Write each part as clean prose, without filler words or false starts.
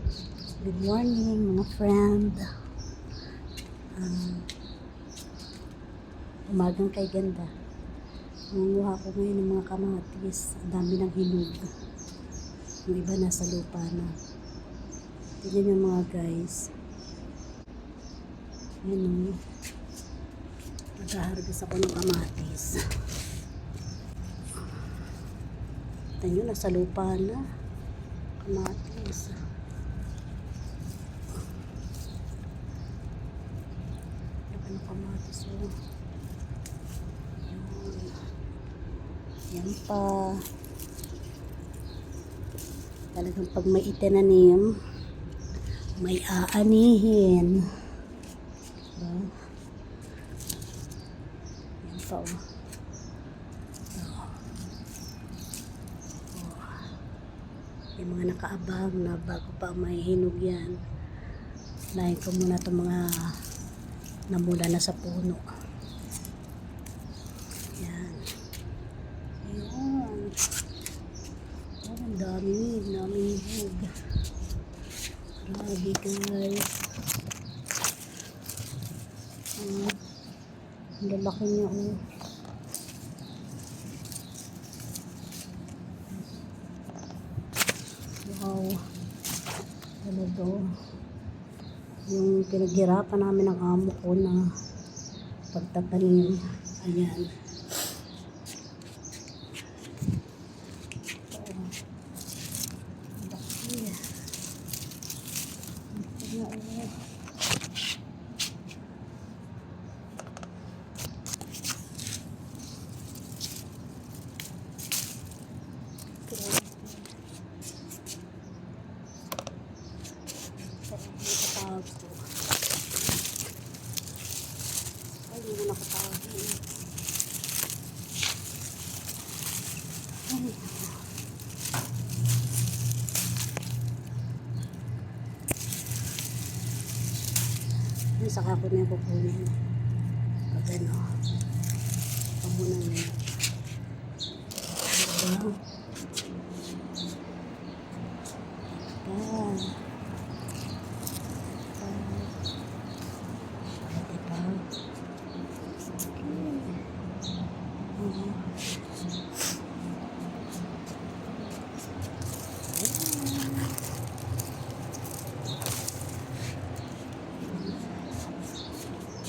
Good morning mga friend. Umagang kay ganda. Nangunguha ko ngayon ng mga kamatis. Ang dami ng hinog. Yung iba nasa lupa na. Tignan yung mga guys. Yan o. Naghaharvest ako ng kamatis. Tignan nyo, nasa lupa na. Kamatis. Ano kamatis o. Yan pa. Talagang pag may itinanim, may aanihin. Diba? Yan pa o. Yung mga nakaabang na bago pa may hinog yan. Lain ko muna itong mga namula na sa puno. Yan. Ayan. Oh, ang dami hinog. Grabe guys. Ang lalaki niya oh. Wow. Ano to? Yung pinaghirapan namin ng amo ko na pagtatanim. Ayan. Ay, hindi na nakatawag. Ay, saka ko na yung pupunin. Pag ano, pamunan na yun. Diba?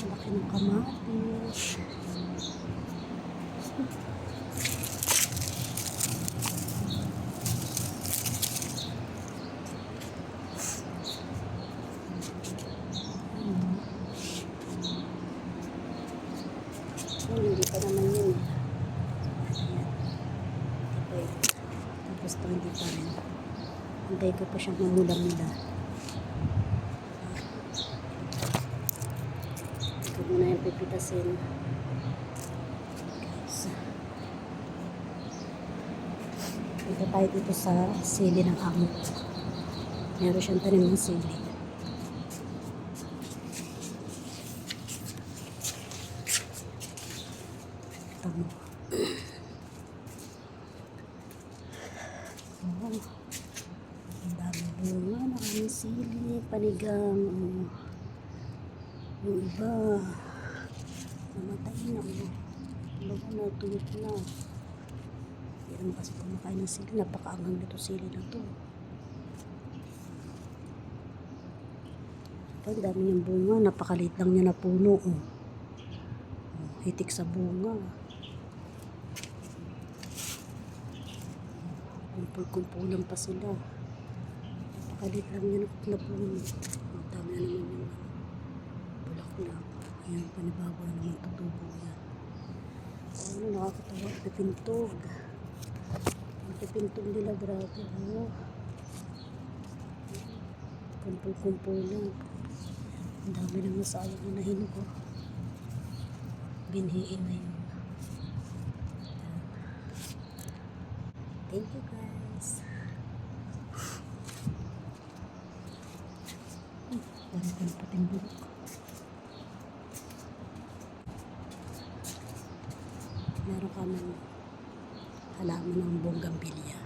Laki ng kamatis. Hindi pa naman yun. Ayan. Tapos ito hindi pa rin. Hintay ko pa siyang mamula-mula. Ito muna yung pipitasin. Guys. Ito tayo dito sa sili ng amo. Meron siyang tanim ng sili. Tama. Oh, ang dami bunga na aming sili, panigang. Yung iba, namatay na. Bago na, tuyot na. Hindi naman kasi kumakain ng sili. Napakaanghang nito sili na to. Ang dami niyang bunga. Napakaliit lang niya na puno. Oh. Hitik sa bunga. Kumpul-kumpulan pa sila. Napakaliit lang niya na puno. Ang dami na naman yung bulaklak. Ayan, panibago na naman tutubo yan. Ano, nakakatawa. Pipintog. Ang pipintog nila, grabe. Oh. Kumpul-kumpulan. Ang dami naman sayang na nahinog. Oh. Binhiin na yun. Thank you guys. Dami ko na pating bulok. Meron ka ng halaman ng bonggambilya.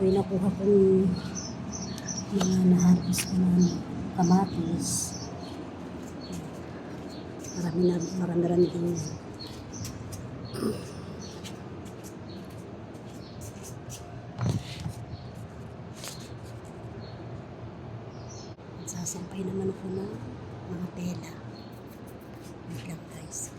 po yung nakuha kong mga na-harvest ko ng kamatis. Marami din yan. Sasampay naman ako ng mga tela. Wait lang guys.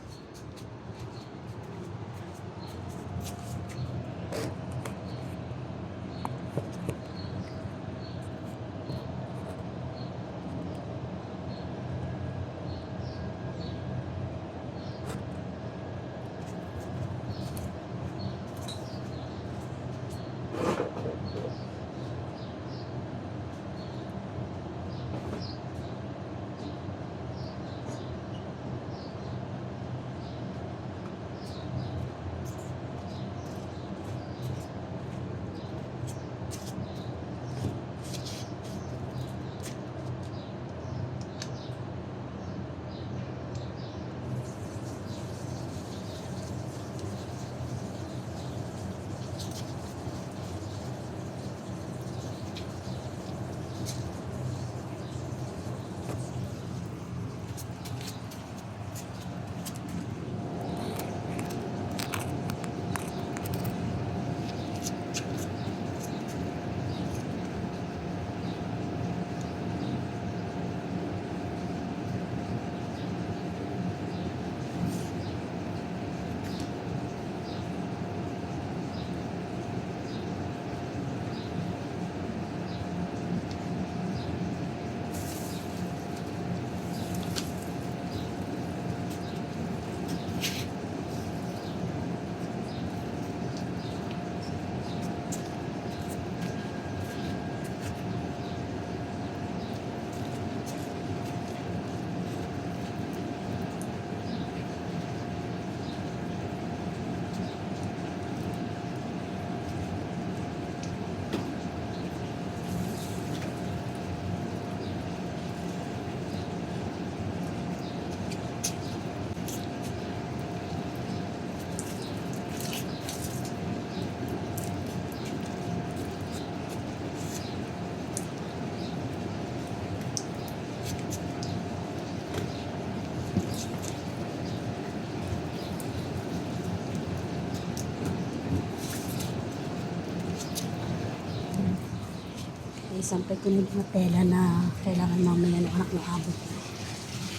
Isampay ko na yung mga tela na kailangan mamaya ng anak ng abot.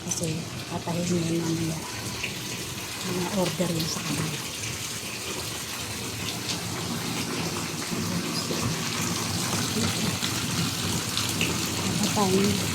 Kasi tatahin yun mamaya. Mga order yun sa kanila. Tatahin.